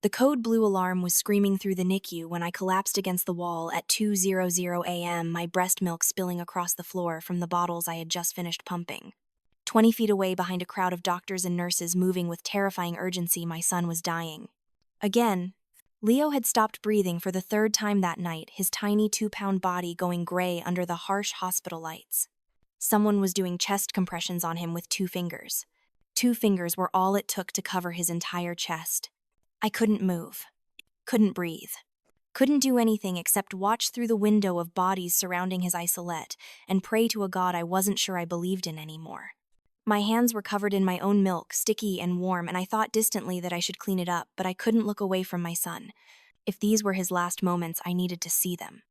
The code blue alarm was screaming through the NICU when I collapsed against the wall at 2:00 a.m., my breast milk spilling across the floor from the bottles I had just finished pumping. 20 feet away behind a crowd of doctors and nurses moving with terrifying urgency, my son was dying. Again, Leo had stopped breathing for the third time that night, his tiny 2-pound body going gray under the harsh hospital lights. Someone was doing chest compressions on him with 2 fingers. 2 fingers were all it took to cover his entire chest. I couldn't move, couldn't breathe, couldn't do anything except watch through the window of bodies surrounding his isolette and pray to a God I wasn't sure I believed in anymore. My hands were covered in my own milk, sticky and warm, and I thought distantly that I should clean it up, but I couldn't look away from my son. If these were his last moments, I needed to see them.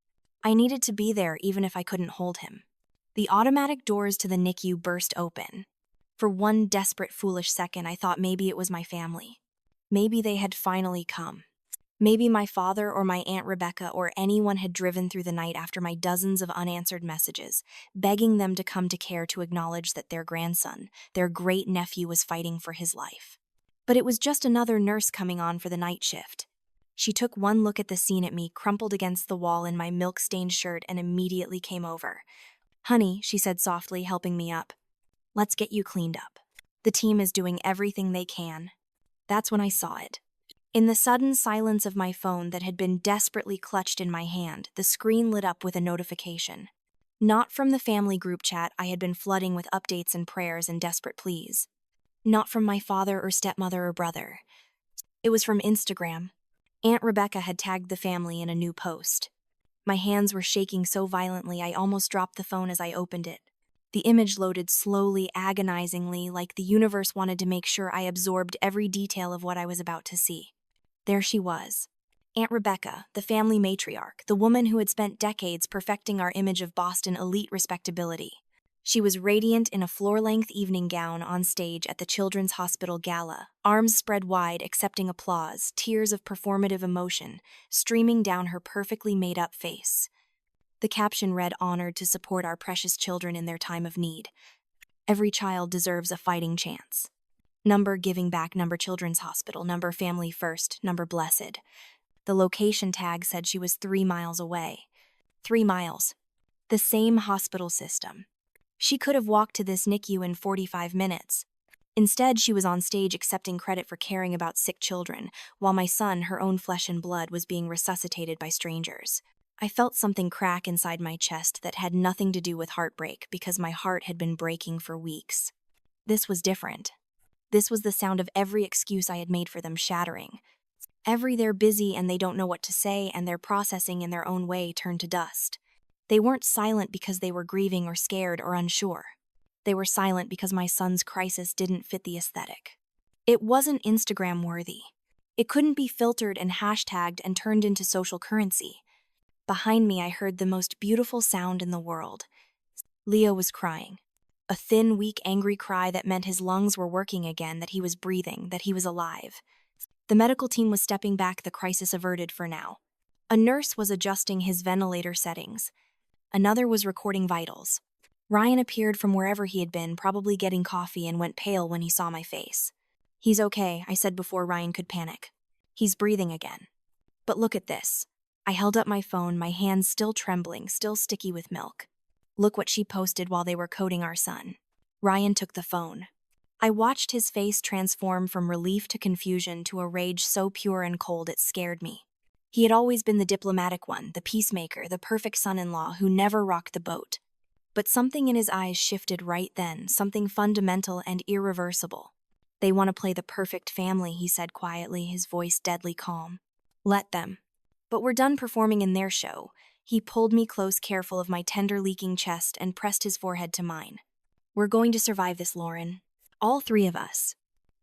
I needed to be there even if I couldn't hold him. The automatic doors to the NICU burst open. For one desperate, foolish second, I thought maybe it was my family. Maybe they had finally come. Maybe my father or my Aunt Rebecca or anyone had driven through the night after my dozens of unanswered messages, begging them to come to care to acknowledge that their grandson, their great-nephew, was fighting for his life. But it was just another nurse coming on for the night shift. She took one look at the scene at me, crumpled against the wall in my milk-stained shirt, and immediately came over. "Honey," she said softly, helping me up. "Let's get you cleaned up. The team is doing everything they can." That's when I saw it. In the sudden silence of my phone that had been desperately clutched in my hand, the screen lit up with a notification. Not from the family group chat I had been flooding with updates and prayers and desperate pleas. Not from my father or stepmother or brother. It was from Instagram. Aunt Rebecca had tagged the family in a new post. My hands were shaking so violently I almost dropped the phone as I opened it. The image loaded slowly, agonizingly, like the universe wanted to make sure I absorbed every detail of what I was about to see. There she was. Aunt Rebecca, the family matriarch, the woman who had spent decades perfecting our image of Boston elite respectability. She was radiant in a floor-length evening gown on stage at the Children's Hospital Gala, arms spread wide, accepting applause, tears of performative emotion streaming down her perfectly made-up face. The caption read, "Honored to support our precious children in their time of need. Every child deserves a fighting chance. Number Giving Back, number Children's Hospital, number Family First, number Blessed." The location tag said she was 3 miles away. 3 miles. The same hospital system. She could have walked to this NICU in 45 minutes. Instead, she was on stage accepting credit for caring about sick children, while my son, her own flesh and blood, was being resuscitated by strangers. I felt something crack inside my chest that had nothing to do with heartbreak because my heart had been breaking for weeks. This was different. This was the sound of every excuse I had made for them shattering. Every "they're busy and they don't know what to say and they're processing in their own way" turned to dust. They weren't silent because they were grieving or scared or unsure. They were silent because my son's crisis didn't fit the aesthetic. It wasn't Instagram-worthy. It couldn't be filtered and hashtagged and turned into social currency. Behind me, I heard the most beautiful sound in the world. Leo was crying. A thin, weak, angry cry that meant his lungs were working again, that he was breathing, that he was alive. The medical team was stepping back, the crisis averted for now. A nurse was adjusting his ventilator settings. Another was recording vitals. Ryan appeared from wherever he had been, probably getting coffee, and went pale when he saw my face. "He's okay," I said before Ryan could panic. "He's breathing again." But look at this. I held up my phone, my hands still trembling, still sticky with milk. Look what she posted while they were coding our son. Ryan took the phone. I watched his face transform from relief to confusion to a rage so pure and cold it scared me. He had always been the diplomatic one, the peacemaker, the perfect son-in-law who never rocked the boat. But something in his eyes shifted right then, something fundamental and irreversible. "They want to play the perfect family," he said quietly, his voice deadly calm. "Let them. But we're done performing in their show." He pulled me close, careful of my tender, leaking chest, and pressed his forehead to mine. "We're going to survive this, Lauren. All 3 of us.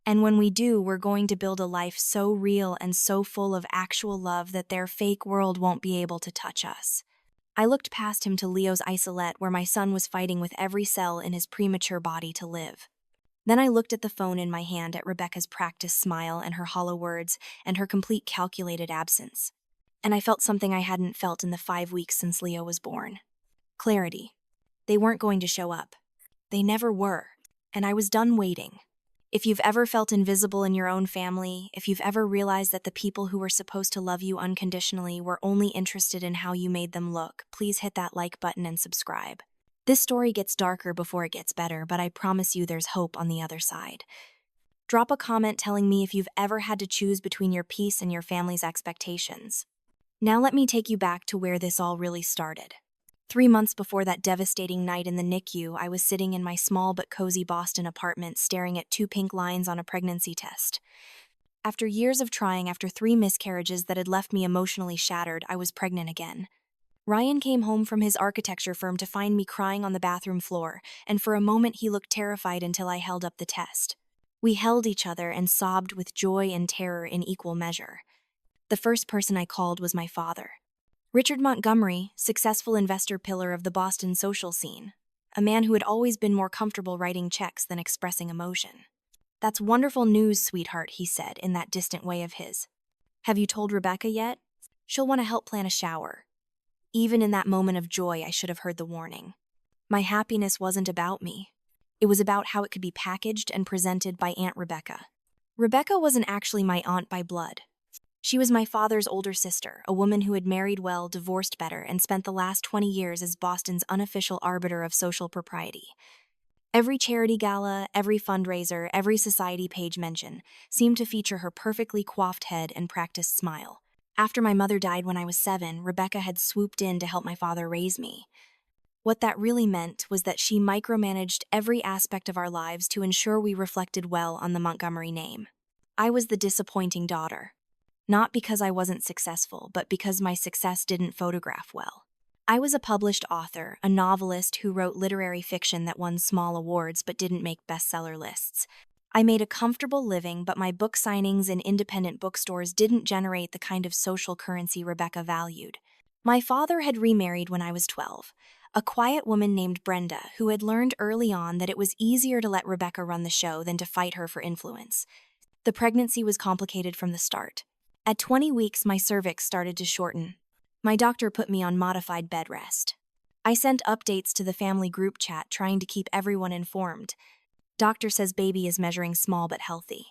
And when we do, we're going to build a life so real and so full of actual love that their fake world won't be able to touch us." I looked past him to Leo's isolette, where my son was fighting with every cell in his premature body to live. Then I looked at the phone in my hand, at Rebecca's practiced smile and her hollow words and her complete calculated absence. And I felt something I hadn't felt in the 5 weeks since Leo was born. Clarity. They weren't going to show up. They never were. And I was done waiting. If you've ever felt invisible in your own family, if you've ever realized that the people who were supposed to love you unconditionally were only interested in how you made them look, please hit that like button and subscribe. This story gets darker before it gets better, but I promise you there's hope on the other side. Drop a comment telling me if you've ever had to choose between your peace and your family's expectations. Now let me take you back to where this all really started. 3 months before that devastating night in the NICU, I was sitting in my small but cozy Boston apartment staring at 2 pink lines on a pregnancy test. After years of trying, after 3 miscarriages that had left me emotionally shattered, I was pregnant again. Ryan came home from his architecture firm to find me crying on the bathroom floor, and for a moment he looked terrified until I held up the test. We held each other and sobbed with joy and terror in equal measure. The first person I called was my father. Richard Montgomery, successful investor pillar of the Boston social scene. A man who had always been more comfortable writing checks than expressing emotion. "That's wonderful news, sweetheart," he said in that distant way of his. "Have you told Rebecca yet? She'll want to help plan a shower." Even in that moment of joy, I should have heard the warning. My happiness wasn't about me. It was about how it could be packaged and presented by Aunt Rebecca. Rebecca wasn't actually my aunt by blood. She was my father's older sister, a woman who had married well, divorced better, and spent the last 20 years as Boston's unofficial arbiter of social propriety. Every charity gala, every fundraiser, every society page mention seemed to feature her perfectly coiffed head and practiced smile. After my mother died when I was 7, Rebecca had swooped in to help my father raise me. What that really meant was that she micromanaged every aspect of our lives to ensure we reflected well on the Montgomery name. I was the disappointing daughter. Not because I wasn't successful, but because my success didn't photograph well. I was a published author, a novelist who wrote literary fiction that won small awards but didn't make bestseller lists. I made a comfortable living, but my book signings in independent bookstores didn't generate the kind of social currency Rebecca valued. My father had remarried when I was 12. A quiet woman named Brenda, who had learned early on that it was easier to let Rebecca run the show than to fight her for influence. The pregnancy was complicated from the start. At 20 weeks, my cervix started to shorten. My doctor put me on modified bed rest. I sent updates to the family group chat trying to keep everyone informed. "Doctor says baby is measuring small but healthy.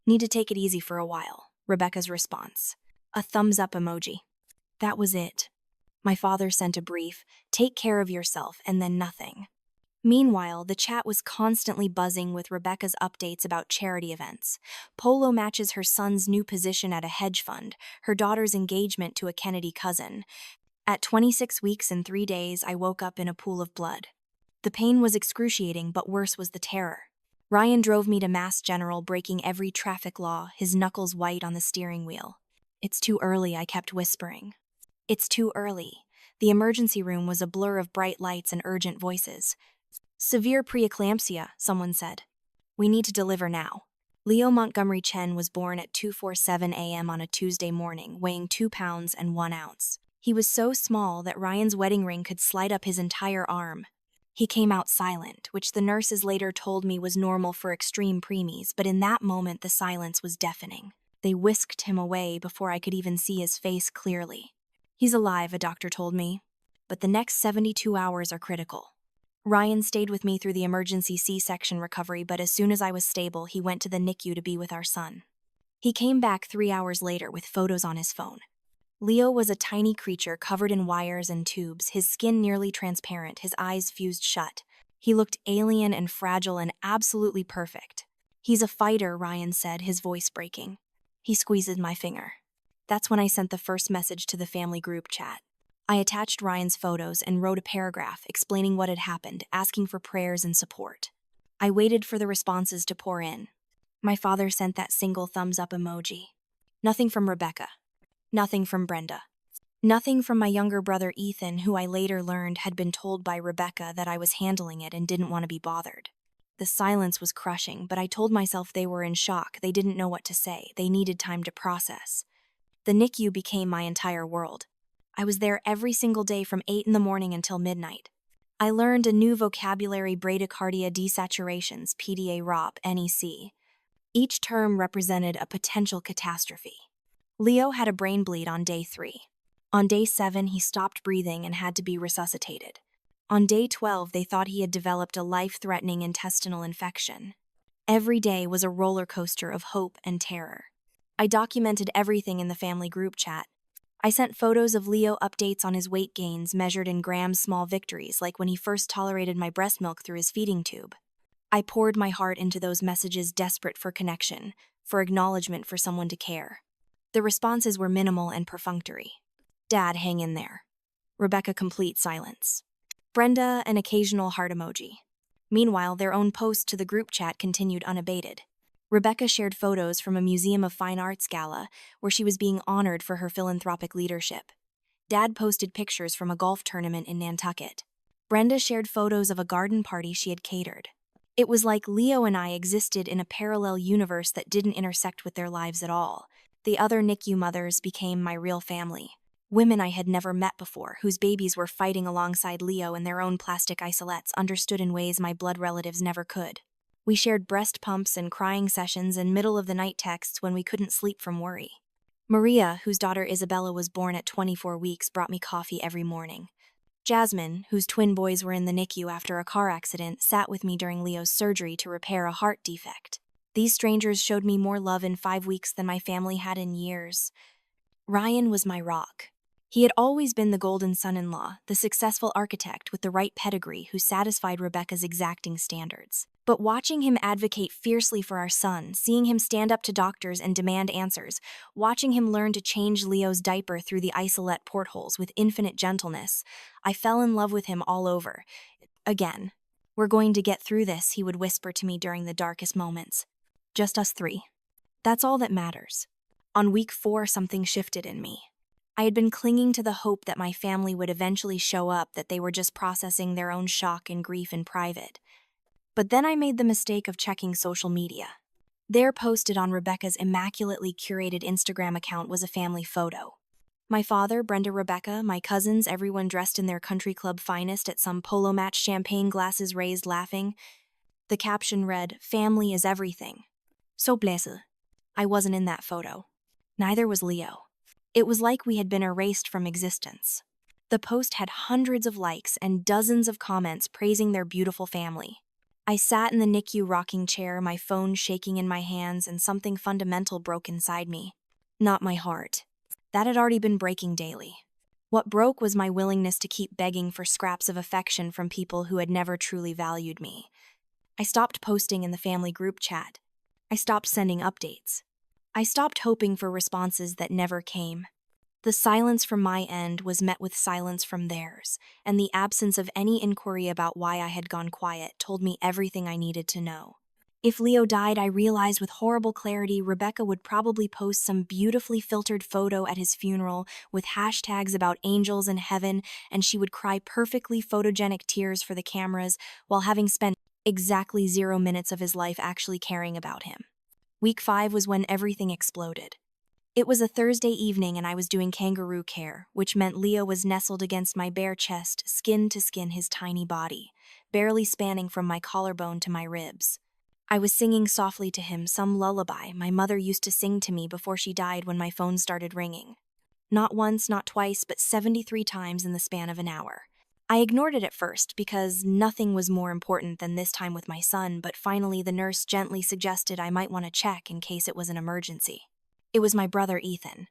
Need to take it easy for a while." Rebecca's response. A thumbs up emoji. That was it. My father sent a brief, "Take care of yourself," and then nothing. Meanwhile, the chat was constantly buzzing with Rebecca's updates about charity events. Polo matches her son's new position at a hedge fund, her daughter's engagement to a Kennedy cousin. At 26 weeks and 3 days, I woke up in a pool of blood. The pain was excruciating, but worse was the terror. Ryan drove me to Mass General, breaking every traffic law, his knuckles white on the steering wheel. "It's too early," I kept whispering. "It's too early." The emergency room was a blur of bright lights and urgent voices. "Severe preeclampsia," someone said. "We need to deliver now." Leo Montgomery Chen was born at 2:47 a.m. on a Tuesday morning, weighing 2 pounds and 1 ounce. He was so small that Ryan's wedding ring could slide up his entire arm. He came out silent, which the nurses later told me was normal for extreme preemies, but in that moment the silence was deafening. They whisked him away before I could even see his face clearly. "He's alive," a doctor told me, "but the next 72 hours are critical." Ryan stayed with me through the emergency C-section recovery, but as soon as I was stable, he went to the NICU to be with our son. He came back 3 hours later with photos on his phone. Leo was a tiny creature covered in wires and tubes, his skin nearly transparent, his eyes fused shut. He looked alien and fragile and absolutely perfect. "He's a fighter," Ryan said, his voice breaking. He squeezed my finger. That's when I sent the first message to the family group chat. I attached Ryan's photos and wrote a paragraph explaining what had happened, asking for prayers and support. I waited for the responses to pour in. My father sent that single thumbs up emoji. Nothing from Rebecca. Nothing from Brenda. Nothing from my younger brother Ethan, who I later learned had been told by Rebecca that I was handling it and didn't want to be bothered. The silence was crushing, but I told myself they were in shock. They didn't know what to say. They needed time to process. The NICU became my entire world. I was there every single day from 8 in the morning until midnight. I learned a new vocabulary: bradycardia, desaturations, PDA-ROP, NEC. Each term represented a potential catastrophe. Leo had a brain bleed on day 3. On day 7, he stopped breathing and had to be resuscitated. On day 12, they thought he had developed a life-threatening intestinal infection. Every day was a roller coaster of hope and terror. I documented everything in the family group chat. I sent photos of Leo updates on his weight gains measured in grams, small victories, like when he first tolerated my breast milk through his feeding tube. I poured my heart into those messages, desperate for connection, for acknowledgement, for someone to care. The responses were minimal and perfunctory. Dad, hang in there. Rebecca, complete silence. Brenda, an occasional heart emoji. Meanwhile, their own post to the group chat continued unabated. Rebecca shared photos from a Museum of Fine Arts gala where she was being honored for her philanthropic leadership. Dad posted pictures from a golf tournament in Nantucket. Brenda shared photos of a garden party she had catered. It was like Leo and I existed in a parallel universe that didn't intersect with their lives at all. The other NICU mothers became my real family. Women I had never met before, whose babies were fighting alongside Leo in their own plastic isolates, understood in ways my blood relatives never could. We shared breast pumps and crying sessions and middle-of-the-night texts when we couldn't sleep from worry. Maria, whose daughter Isabella was born at 24 weeks, brought me coffee every morning. Jasmine, whose twin boys were in the NICU after a car accident, sat with me during Leo's surgery to repair a heart defect. These strangers showed me more love in 5 weeks than my family had in years. Ryan was my rock. He had always been the golden son-in-law, the successful architect with the right pedigree who satisfied Rebecca's exacting standards. But watching him advocate fiercely for our son, seeing him stand up to doctors and demand answers, watching him learn to change Leo's diaper through the isolette portholes with infinite gentleness, I fell in love with him all over. Again. We're going to get through this, he would whisper to me during the darkest moments. Just us three. That's all that matters. On week 4, something shifted in me. I had been clinging to the hope that my family would eventually show up, that they were just processing their own shock and grief in private. But then I made the mistake of checking social media. There, posted on Rebecca's immaculately curated Instagram account, was a family photo. My father, Brenda, Rebecca, my cousins, everyone dressed in their country club finest at some polo match, champagne glasses raised, laughing. The caption read, "Family is everything." So blessed. I wasn't in that photo. Neither was Leo. It was like we had been erased from existence. The post had hundreds of likes and dozens of comments praising their beautiful family. I sat in the NICU rocking chair, my phone shaking in my hands, and something fundamental broke inside me. Not my heart. That had already been breaking daily. What broke was my willingness to keep begging for scraps of affection from people who had never truly valued me. I stopped posting in the family group chat. I stopped sending updates. I stopped hoping for responses that never came. The silence from my end was met with silence from theirs, and the absence of any inquiry about why I had gone quiet told me everything I needed to know. If Leo died, I realized with horrible clarity, Rebecca would probably post some beautifully filtered photo at his funeral with hashtags about angels and heaven, and she would cry perfectly photogenic tears for the cameras while having spent exactly 0 minutes of his life actually caring about him. Week 5 was when everything exploded. It was a Thursday evening and I was doing kangaroo care, which meant Leo was nestled against my bare chest, skin to skin, his tiny body, barely spanning from my collarbone to my ribs. I was singing softly to him, some lullaby my mother used to sing to me before she died, when my phone started ringing. Not once, not twice, but 73 times in the span of an hour. I ignored it at first because nothing was more important than this time with my son, but finally the nurse gently suggested I might want to check in case it was an emergency. It was my brother Ethan.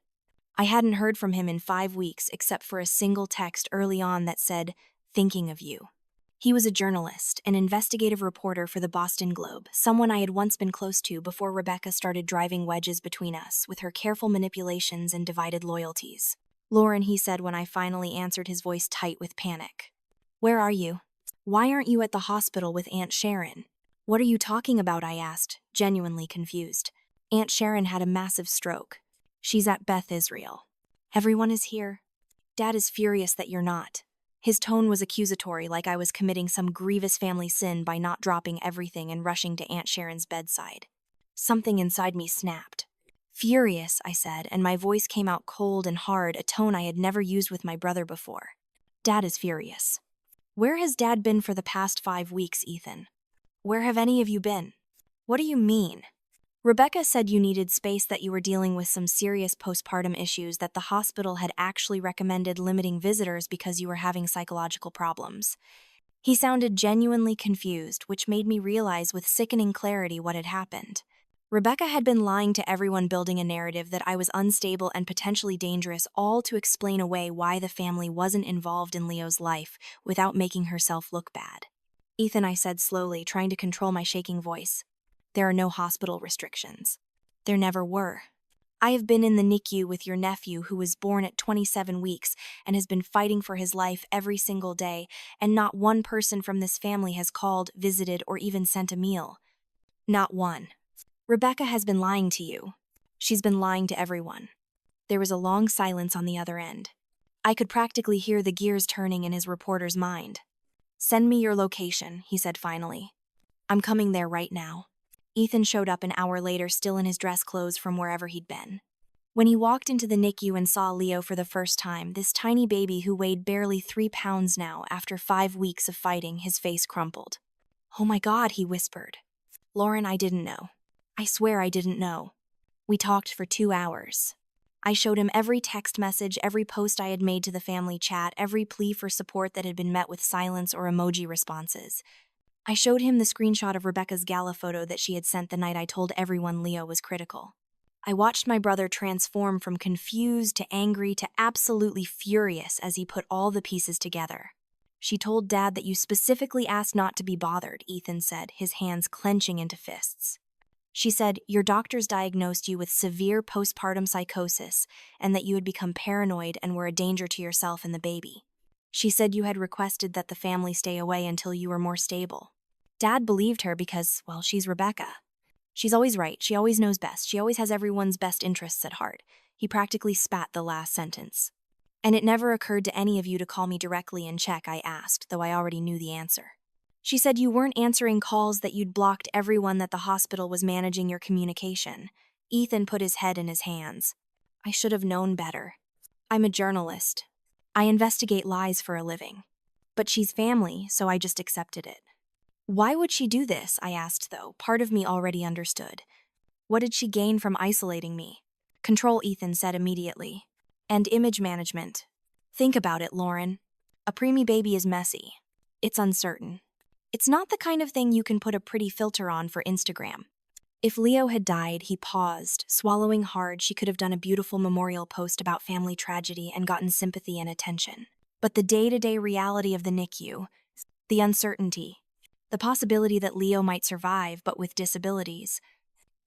I hadn't heard from him in 5 weeks except for a single text early on that said, "Thinking of you." He was a journalist, an investigative reporter for the Boston Globe, someone I had once been close to before Rebecca started driving wedges between us with her careful manipulations and divided loyalties. "Lauren," he said when I finally answered, his voice tight with panic. "Where are you? Why aren't you at the hospital with Aunt Sharon?" "What are you talking about?" I asked, genuinely confused. "Aunt Sharon had a massive stroke. She's at Beth Israel. Everyone is here. Dad is furious that you're not." His tone was accusatory, like I was committing some grievous family sin by not dropping everything and rushing to Aunt Sharon's bedside. Something inside me snapped. "Furious," I said, and my voice came out cold and hard, a tone I had never used with my brother before. "Dad is furious." "Where has Dad been for the past 5 weeks, Ethan? Where have any of you been?" "What do you mean?" "Rebecca said you needed space, that you were dealing with some serious postpartum issues, that the hospital had actually recommended limiting visitors because you were having psychological problems." He sounded genuinely confused, which made me realize with sickening clarity what had happened. Rebecca had been lying to everyone, building a narrative that I was unstable and potentially dangerous, all to explain away why the family wasn't involved in Leo's life without making herself look bad. Ethan, I said slowly, trying to control my shaking voice. There are no hospital restrictions. There never were. I have been in the NICU with your nephew, who was born at 27 weeks and has been fighting for his life every single day, and not one person from this family has called, visited, or even sent a meal. Not one. Rebecca has been lying to you. She's been lying to everyone. There was a long silence on the other end. I could practically hear the gears turning in his reporter's mind. Send me your location, he said finally. I'm coming there right now. Ethan showed up an hour later, still in his dress clothes from wherever he'd been. When he walked into the NICU and saw Leo for the first time, this tiny baby who weighed barely 3 pounds now after 5 weeks of fighting, his face crumpled. Oh my God, he whispered. Lauren, I didn't know. I swear I didn't know. We talked for 2 hours. I showed him every text message, every post I had made to the family chat, every plea for support that had been met with silence or emoji responses. I showed him the screenshot of Rebecca's gala photo that she had sent the night I told everyone Leo was critical. I watched my brother transform from confused to angry to absolutely furious as he put all the pieces together. She told Dad that you specifically asked not to be bothered, Ethan said, his hands clenching into fists. She said your doctors diagnosed you with severe postpartum psychosis and that you had become paranoid and were a danger to yourself and the baby. She said you had requested that the family stay away until you were more stable. Dad believed her because, well, she's Rebecca. She's always right, she always knows best, she always has everyone's best interests at heart. He practically spat the last sentence. And it never occurred to any of you to call me directly and check, I asked, though I already knew the answer. She said you weren't answering calls, that you'd blocked everyone, that the hospital was managing your communication. Ethan put his head in his hands. I should have known better. I'm a journalist. I investigate lies for a living. But she's family, so I just accepted it. Why would she do this? I asked, though. Part of me already understood. What did she gain from isolating me? Control, Ethan said immediately. And image management. Think about it, Lauren. A preemie baby is messy. It's uncertain. It's not the kind of thing you can put a pretty filter on for Instagram. If Leo had died, he paused, swallowing hard. She could have done a beautiful memorial post about family tragedy and gotten sympathy and attention. But the day-to-day reality of the NICU, the uncertainty, the possibility that Leo might survive but with disabilities,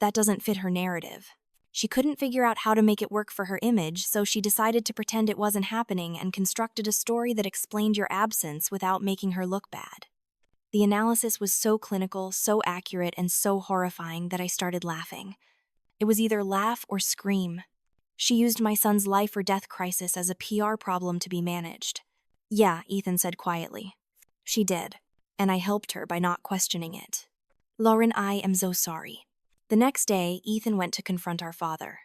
that doesn't fit her narrative. She couldn't figure out how to make it work for her image, so she decided to pretend it wasn't happening and constructed a story that explained your absence without making her look bad. The analysis was so clinical, so accurate, and so horrifying that I started laughing. It was either laugh or scream. She used my son's life or death crisis as a PR problem to be managed. Yeah, Ethan said quietly. She did, and I helped her by not questioning it. Lauren, I am so sorry. The next day, Ethan went to confront our father.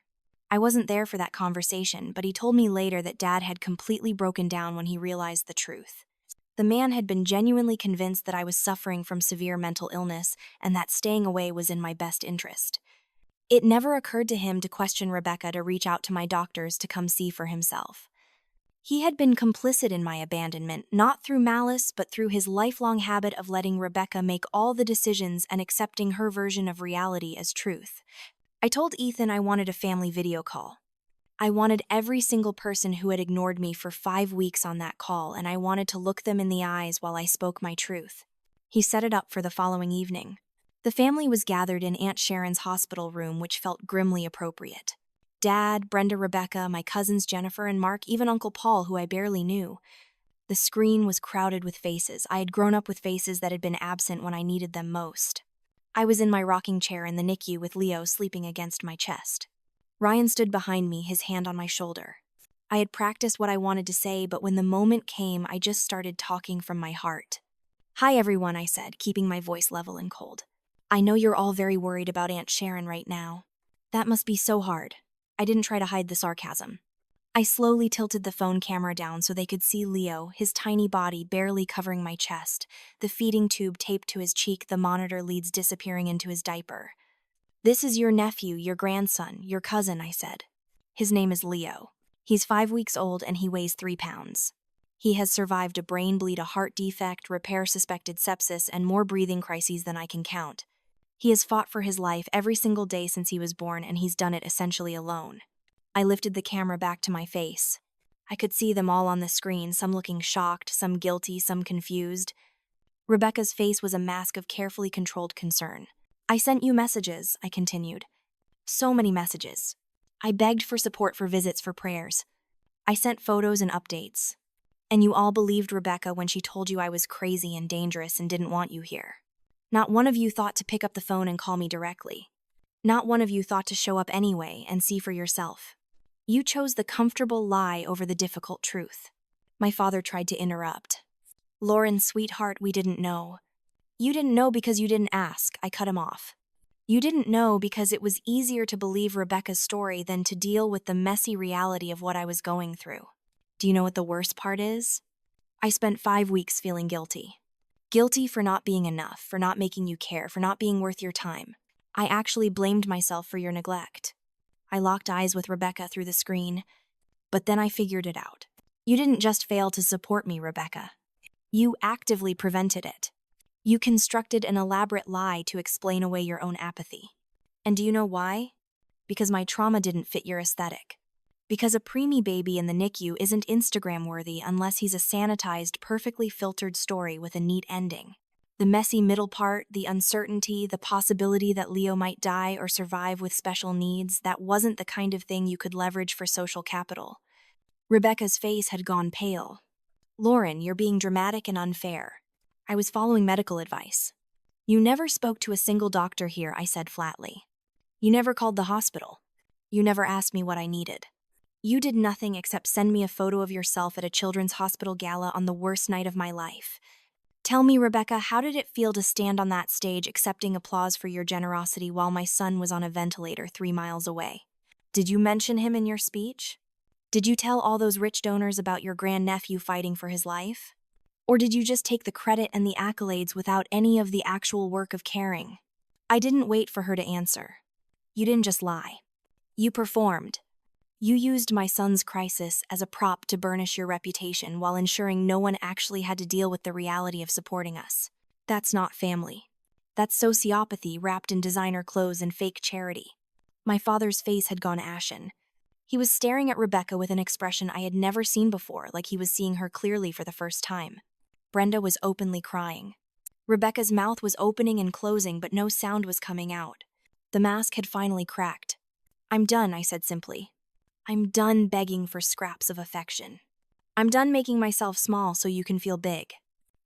I wasn't there for that conversation, but he told me later that Dad had completely broken down when he realized the truth. The man had been genuinely convinced that I was suffering from severe mental illness and that staying away was in my best interest. It never occurred to him to question Rebecca, to reach out to my doctors to come see for himself. He had been complicit in my abandonment, not through malice, but through his lifelong habit of letting Rebecca make all the decisions and accepting her version of reality as truth. I told Ethan I wanted a family video call. I wanted every single person who had ignored me for 5 weeks on that call, and I wanted to look them in the eyes while I spoke my truth. He set it up for the following evening. The family was gathered in Aunt Sharon's hospital room, which felt grimly appropriate. Dad, Brenda, Rebecca, my cousins Jennifer and Mark, even Uncle Paul, who I barely knew. The screen was crowded with faces. I had grown up with faces that had been absent when I needed them most. I was in my rocking chair in the NICU with Leo sleeping against my chest. Ryan stood behind me, his hand on my shoulder. I had practiced what I wanted to say, but when the moment came, I just started talking from my heart. Hi everyone, I said, keeping my voice level and cold. I know you're all very worried about Aunt Sharon right now. That must be so hard. I didn't try to hide the sarcasm. I slowly tilted the phone camera down so they could see Leo, his tiny body barely covering my chest, the feeding tube taped to his cheek, the monitor leads disappearing into his diaper. This is your nephew, your grandson, your cousin, I said. His name is Leo. He's 5 weeks old and he weighs 3 pounds. He has survived a brain bleed, a heart defect, repair suspected sepsis, and more breathing crises than I can count. He has fought for his life every single day since he was born, and he's done it essentially alone. I lifted the camera back to my face. I could see them all on the screen, some looking shocked, some guilty, some confused. Rebecca's face was a mask of carefully controlled concern. I sent you messages, I continued. So many messages. I begged for support, for visits, for prayers. I sent photos and updates. And you all believed Rebecca when she told you I was crazy and dangerous and didn't want you here. Not one of you thought to pick up the phone and call me directly. Not one of you thought to show up anyway and see for yourself. You chose the comfortable lie over the difficult truth. My father tried to interrupt. Lauren, sweetheart, we didn't know. You didn't know because you didn't ask, I cut him off. You didn't know because it was easier to believe Rebecca's story than to deal with the messy reality of what I was going through. Do you know what the worst part is? I spent 5 weeks feeling guilty. Guilty for not being enough, for not making you care, for not being worth your time. I actually blamed myself for your neglect. I locked eyes with Rebecca through the screen, but then I figured it out. You didn't just fail to support me, Rebecca. You actively prevented it. You constructed an elaborate lie to explain away your own apathy. And do you know why? Because my trauma didn't fit your aesthetic. Because a preemie baby in the NICU isn't Instagram-worthy unless he's a sanitized, perfectly filtered story with a neat ending. The messy middle part, the uncertainty, the possibility that Leo might die or survive with special needs, that wasn't the kind of thing you could leverage for social capital. Rebecca's face had gone pale. Lauren, you're being dramatic and unfair. I was following medical advice. You never spoke to a single doctor here, I said flatly. You never called the hospital. You never asked me what I needed. You did nothing except send me a photo of yourself at a children's hospital gala on the worst night of my life. Tell me, Rebecca, how did it feel to stand on that stage accepting applause for your generosity while my son was on a ventilator 3 miles away? Did you mention him in your speech? Did you tell all those rich donors about your grandnephew fighting for his life? Or did you just take the credit and the accolades without any of the actual work of caring? I didn't wait for her to answer. You didn't just lie. You performed. You used my son's crisis as a prop to burnish your reputation while ensuring no one actually had to deal with the reality of supporting us. That's not family. That's sociopathy wrapped in designer clothes and fake charity. My father's face had gone ashen. He was staring at Rebecca with an expression I had never seen before, like he was seeing her clearly for the first time. Brenda was openly crying. Rebecca's mouth was opening and closing, but no sound was coming out. The mask had finally cracked. I'm done, I said simply. I'm done begging for scraps of affection. I'm done making myself small so you can feel big.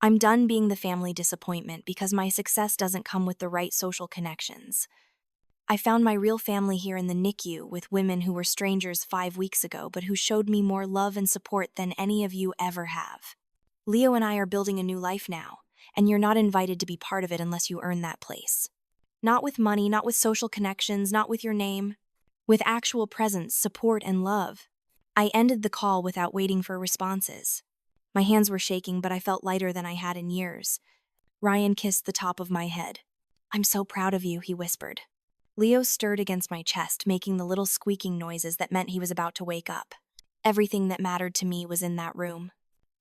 I'm done being the family disappointment because my success doesn't come with the right social connections. I found my real family here in the NICU with women who were strangers 5 weeks ago but who showed me more love and support than any of you ever have. Leo and I are building a new life now, and you're not invited to be part of it unless you earn that place. Not with money, not with social connections, not with your name. With actual presence, support, and love. I ended the call without waiting for responses. My hands were shaking, but I felt lighter than I had in years. Ryan kissed the top of my head. I'm so proud of you, he whispered. Leo stirred against my chest, making the little squeaking noises that meant he was about to wake up. Everything that mattered to me was in that room.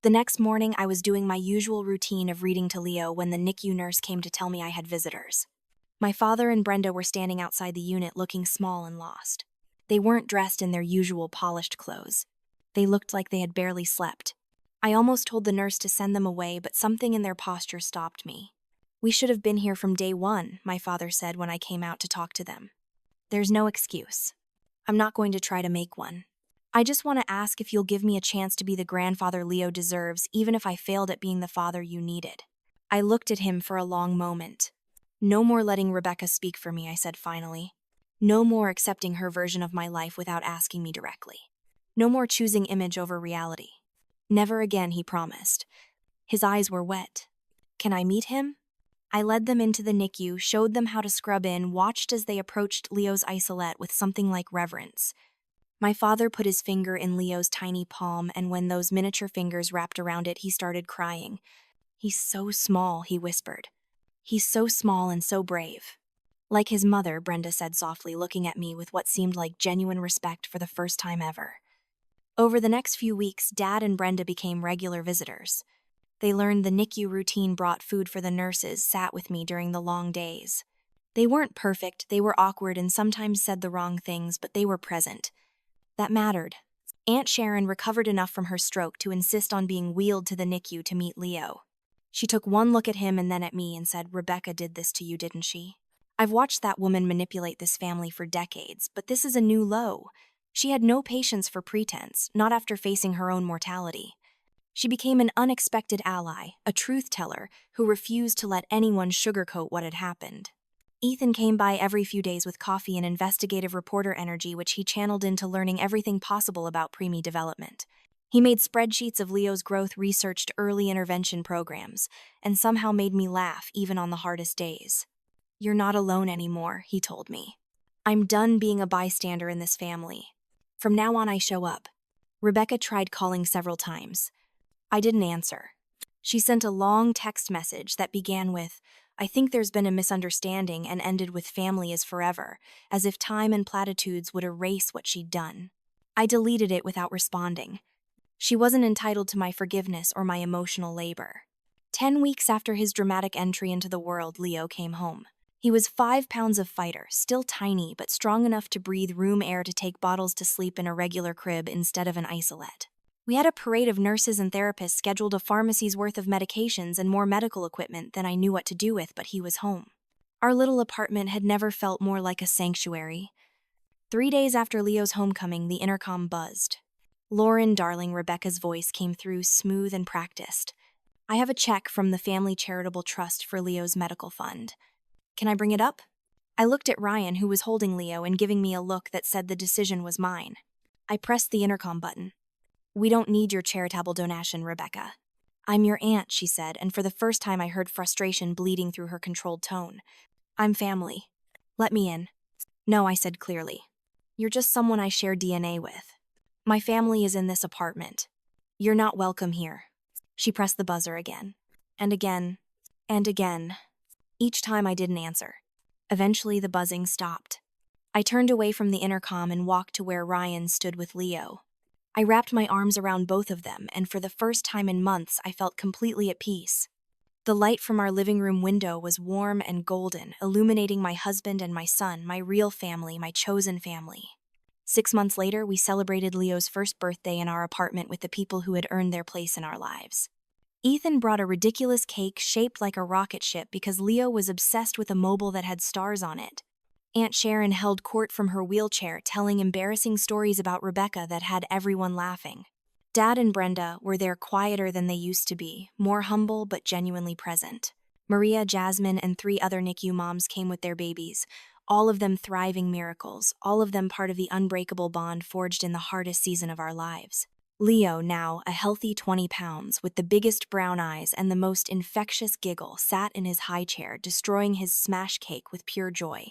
The next morning, I was doing my usual routine of reading to Leo when the NICU nurse came to tell me I had visitors. My father and Brenda were standing outside the unit looking small and lost. They weren't dressed in their usual polished clothes. They looked like they had barely slept. I almost told the nurse to send them away, but something in their posture stopped me. We should have been here from day one, my father said when I came out to talk to them. There's no excuse. I'm not going to try to make one. I just want to ask if you'll give me a chance to be the grandfather Leo deserves, even if I failed at being the father you needed. I looked at him for a long moment. No more letting Rebecca speak for me, I said finally. No more accepting her version of my life without asking me directly. No more choosing image over reality. Never again, he promised. His eyes were wet. Can I meet him? I led them into the NICU, showed them how to scrub in, watched as they approached Leo's isolette with something like reverence. My father put his finger in Leo's tiny palm, and when those miniature fingers wrapped around it, he started crying. He's so small, he whispered. He's so small and so brave. Like his mother, Brenda said softly, looking at me with what seemed like genuine respect for the first time ever. Over the next few weeks, Dad and Brenda became regular visitors. They learned the NICU routine, brought food for the nurses, sat with me during the long days. They weren't perfect, they were awkward and sometimes said the wrong things, but they were present. That mattered. Aunt Sharon recovered enough from her stroke to insist on being wheeled to the NICU to meet Leo. She took one look at him and then at me and said, "Rebecca did this to you, didn't she? I've watched that woman manipulate this family for decades, but this is a new low. She had no patience for pretense, not after facing her own mortality. She became an unexpected ally, a truth teller who refused to let anyone sugarcoat what had happened." Ethan came by every few days with coffee and investigative reporter energy, which he channeled into learning everything possible about preemie development. He made spreadsheets of Leo's growth, researched early intervention programs, and somehow made me laugh even on the hardest days. "You're not alone anymore," he told me. "I'm done being a bystander in this family. From now on, I show up." Rebecca tried calling several times. I didn't answer. She sent a long text message that began with, "I think there's been a misunderstanding," and ended with, "Family is forever," as if time and platitudes would erase what she'd done. I deleted it without responding. She wasn't entitled to my forgiveness or my emotional labor. 10 weeks after his dramatic entry into the world, Leo came home. He was 5 pounds of fighter, still tiny but strong enough to breathe room air, to take bottles, to sleep in a regular crib instead of an isolette. We had a parade of nurses and therapists, scheduled a pharmacy's worth of medications and more medical equipment than I knew what to do with, but he was home. Our little apartment had never felt more like a sanctuary. 3 days after Leo's homecoming, the intercom buzzed. "Lauren, darling," Rebecca's voice came through, smooth and practiced. "I have a check from the Family Charitable Trust for Leo's medical fund. Can I bring it up?" I looked at Ryan, who was holding Leo and giving me a look that said the decision was mine. I pressed the intercom button. "We don't need your charitable donation, Rebecca." "I'm your aunt," she said, and for the first time I heard frustration bleeding through her controlled tone. "I'm family. Let me in." "No," I said clearly. "You're just someone I share DNA with. My family is in this apartment. You're not welcome here." She pressed the buzzer again, and again, and again. Each time I didn't answer. Eventually the buzzing stopped. I turned away from the intercom and walked to where Ryan stood with Leo. I wrapped my arms around both of them, and for the first time in months, I felt completely at peace. The light from our living room window was warm and golden, illuminating my husband and my son, my real family, my chosen family. 6 months later, we celebrated Leo's first birthday in our apartment with the people who had earned their place in our lives. Ethan brought a ridiculous cake shaped like a rocket ship because Leo was obsessed with a mobile that had stars on it. Aunt Sharon held court from her wheelchair, telling embarrassing stories about Rebecca that had everyone laughing. Dad and Brenda were there, quieter than they used to be, more humble but genuinely present. Maria, Jasmine, and 3 other NICU moms came with their babies, all of them thriving miracles, all of them part of the unbreakable bond forged in the hardest season of our lives. Leo, now a healthy 20 pounds, with the biggest brown eyes and the most infectious giggle, sat in his high chair, destroying his smash cake with pure joy.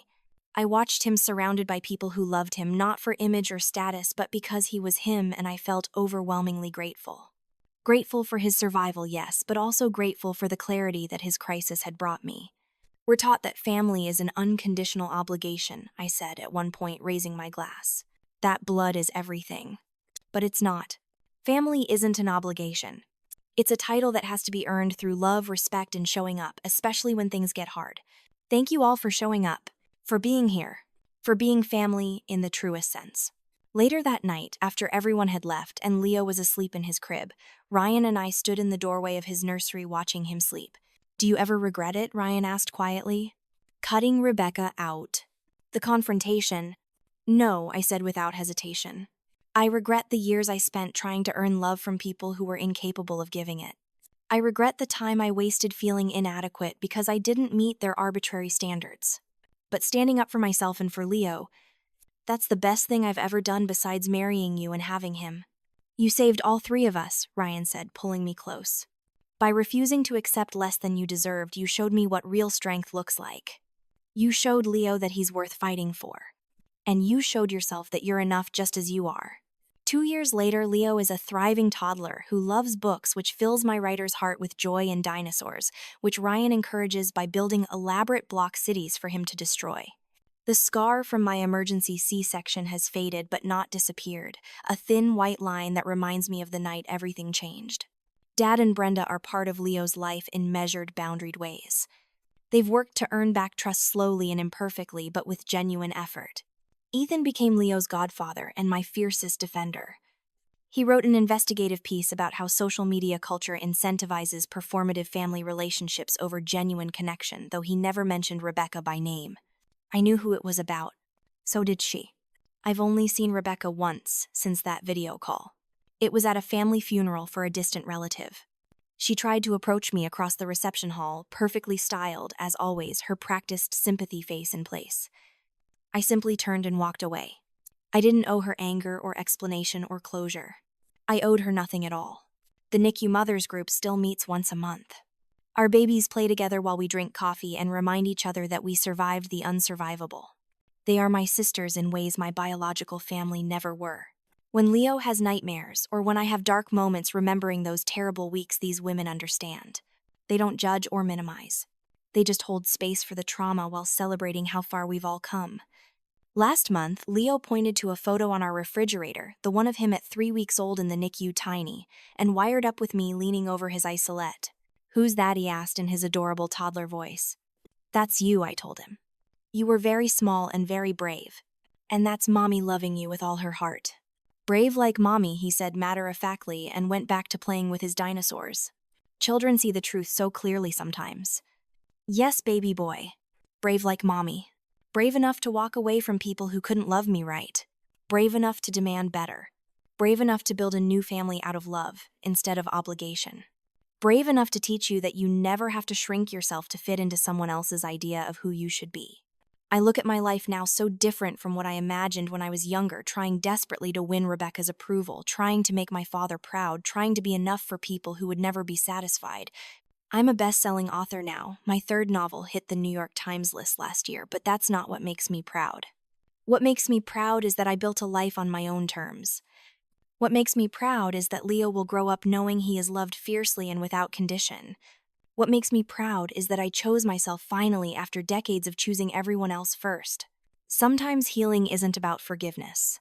I watched him surrounded by people who loved him, not for image or status, but because he was him, and I felt overwhelmingly grateful. Grateful for his survival, yes, but also grateful for the clarity that his crisis had brought me. "We're taught that family is an unconditional obligation," I said at one point, raising my glass. "That blood is everything." But it's not. Family isn't an obligation. It's a title that has to be earned through love, respect, and showing up, especially when things get hard. Thank you all for showing up. For being here, for being family in the truest sense. Later that night, after everyone had left and Leo was asleep in his crib, Ryan and I stood in the doorway of his nursery watching him sleep. "Do you ever regret it?" Ryan asked quietly. "Cutting Rebecca out." The confrontation. "No," I said without hesitation. "I regret the years I spent trying to earn love from people who were incapable of giving it. I regret the time I wasted feeling inadequate because I didn't meet their arbitrary standards. But standing up for myself and for Leo, that's the best thing I've ever done besides marrying you and having him." "You saved all 3 of us," Ryan said, pulling me close. "By refusing to accept less than you deserved, you showed me what real strength looks like. You showed Leo that he's worth fighting for. And you showed yourself that you're enough just as you are." 2 years later, Leo is a thriving toddler who loves books, which fills my writer's heart with joy, and dinosaurs, which Ryan encourages by building elaborate block cities for him to destroy. The scar from my emergency C-section has faded but not disappeared, a thin white line that reminds me of the night everything changed. Dad and Brenda are part of Leo's life in measured, boundaried ways. They've worked to earn back trust slowly and imperfectly, but with genuine effort. Ethan became Leo's godfather and my fiercest defender. He wrote an investigative piece about how social media culture incentivizes performative family relationships over genuine connection, though he never mentioned Rebecca by name. I knew who it was about. So did she. I've only seen Rebecca once since that video call. It was at a family funeral for a distant relative. She tried to approach me across the reception hall, perfectly styled, as always, her practiced sympathy face in place. I simply turned and walked away. I didn't owe her anger or explanation or closure. I owed her nothing at all. The NICU Mothers Group still meets once a month. Our babies play together while we drink coffee and remind each other that we survived the unsurvivable. They are my sisters in ways my biological family never were. When Leo has nightmares, or when I have dark moments remembering those terrible weeks, these women understand. They don't judge or minimize. They just hold space for the trauma while celebrating how far we've all come. Last month, Leo pointed to a photo on our refrigerator, the one of him at 3 weeks old in the NICU tiny, and wired up with me leaning over his isolette. "Who's that?" he asked in his adorable toddler voice. "That's you," I told him. "You were very small and very brave. And that's Mommy loving you with all her heart." "Brave like Mommy," he said matter-of-factly and went back to playing with his dinosaurs. Children see the truth so clearly sometimes. "Yes, baby boy. Brave like Mommy. Brave enough to walk away from people who couldn't love me right. Brave enough to demand better. Brave enough to build a new family out of love instead of obligation. Brave enough to teach you that you never have to shrink yourself to fit into someone else's idea of who you should be." I look at my life now so different from what I imagined when I was younger, trying desperately to win Rebecca's approval, trying to make my father proud, trying to be enough for people who would never be satisfied. I'm a best-selling author now. My third novel hit the New York Times list last year, but that's not what makes me proud. What makes me proud is that I built a life on my own terms. What makes me proud is that Leo will grow up knowing he is loved fiercely and without condition. What makes me proud is that I chose myself finally after decades of choosing everyone else first. Sometimes healing isn't about forgiveness.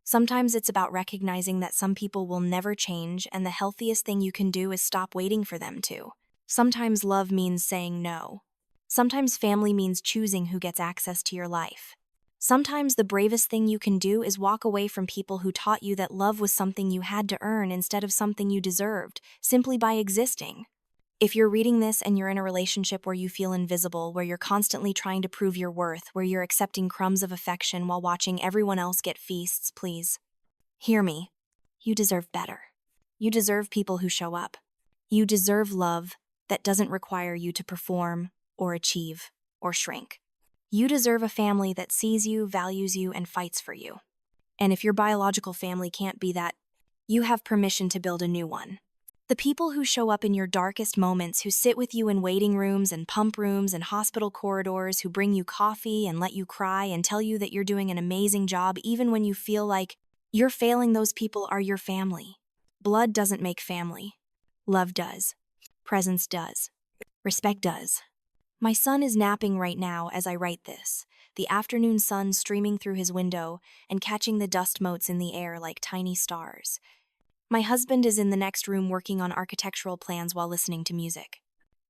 Sometimes it's about recognizing that some people will never change, and the healthiest thing you can do is stop waiting for them to. Sometimes love means saying no. Sometimes family means choosing who gets access to your life. Sometimes the bravest thing you can do is walk away from people who taught you that love was something you had to earn instead of something you deserved, simply by existing. If you're reading this and you're in a relationship where you feel invisible, where you're constantly trying to prove your worth, where you're accepting crumbs of affection while watching everyone else get feasts, please hear me. You deserve better. You deserve people who show up. You deserve love that doesn't require you to perform or achieve or shrink. You deserve a family that sees you, values you, and fights for you. And if your biological family can't be that, you have permission to build a new one. The people who show up in your darkest moments, who sit with you in waiting rooms and pump rooms and hospital corridors, who bring you coffee and let you cry and tell you that you're doing an amazing job even when you feel like you're failing, those people are your family. Blood doesn't make family. Love does. Presence does. Respect does. My son is napping right now as I write this, the afternoon sun streaming through his window and catching the dust motes in the air like tiny stars. My husband is in the next room working on architectural plans while listening to music.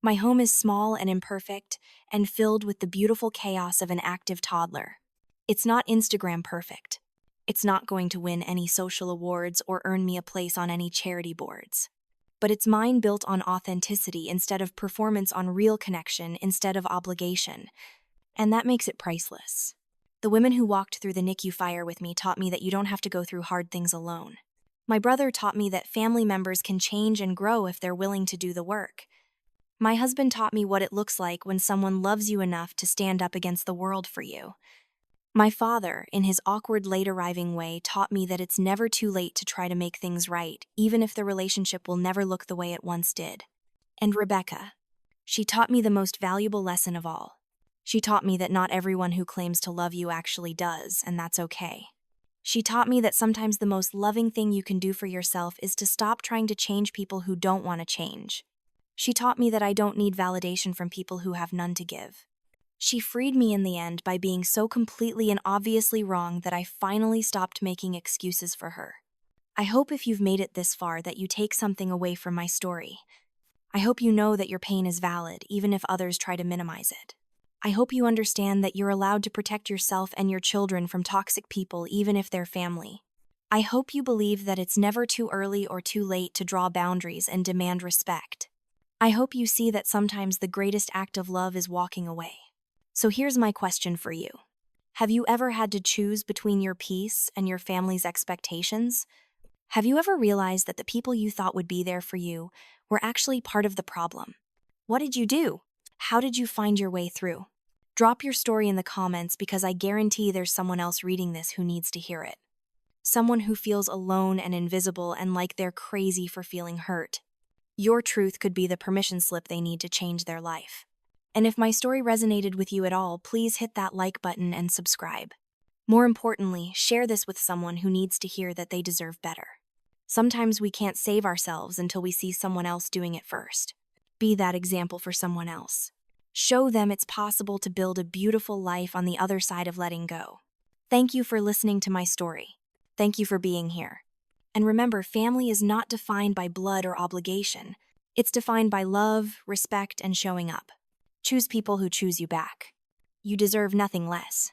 My home is small and imperfect and filled with the beautiful chaos of an active toddler. It's not Instagram perfect. It's not going to win any social awards or earn me a place on any charity boards. But it's mine built on authenticity instead of performance, on real connection instead of obligation. And that makes it priceless. The women who walked through the NICU fire with me taught me that you don't have to go through hard things alone. My brother taught me that family members can change and grow if they're willing to do the work. My husband taught me what it looks like when someone loves you enough to stand up against the world for you. My father, in his awkward late-arriving way, taught me that it's never too late to try to make things right, even if the relationship will never look the way it once did. And Rebecca, she taught me the most valuable lesson of all. She taught me that not everyone who claims to love you actually does, and that's okay. She taught me that sometimes the most loving thing you can do for yourself is to stop trying to change people who don't want to change. She taught me that I don't need validation from people who have none to give. She freed me in the end by being so completely and obviously wrong that I finally stopped making excuses for her. I hope if you've made it this far that you take something away from my story. I hope you know that your pain is valid, even if others try to minimize it. I hope you understand that you're allowed to protect yourself and your children from toxic people, even if they're family. I hope you believe that it's never too early or too late to draw boundaries and demand respect. I hope you see that sometimes the greatest act of love is walking away. So here's my question for you. Have you ever had to choose between your peace and your family's expectations? Have you ever realized that the people you thought would be there for you were actually part of the problem? What did you do? How did you find your way through? Drop your story in the comments because I guarantee there's someone else reading this who needs to hear it. Someone who feels alone and invisible and like they're crazy for feeling hurt. Your truth could be the permission slip they need to change their life. And if my story resonated with you at all, please hit that like button and subscribe. More importantly, share this with someone who needs to hear that they deserve better. Sometimes we can't save ourselves until we see someone else doing it first. Be that example for someone else. Show them it's possible to build a beautiful life on the other side of letting go. Thank you for listening to my story. Thank you for being here. And remember, family is not defined by blood or obligation. It's defined by love, respect, and showing up. Choose people who choose you back. You deserve nothing less.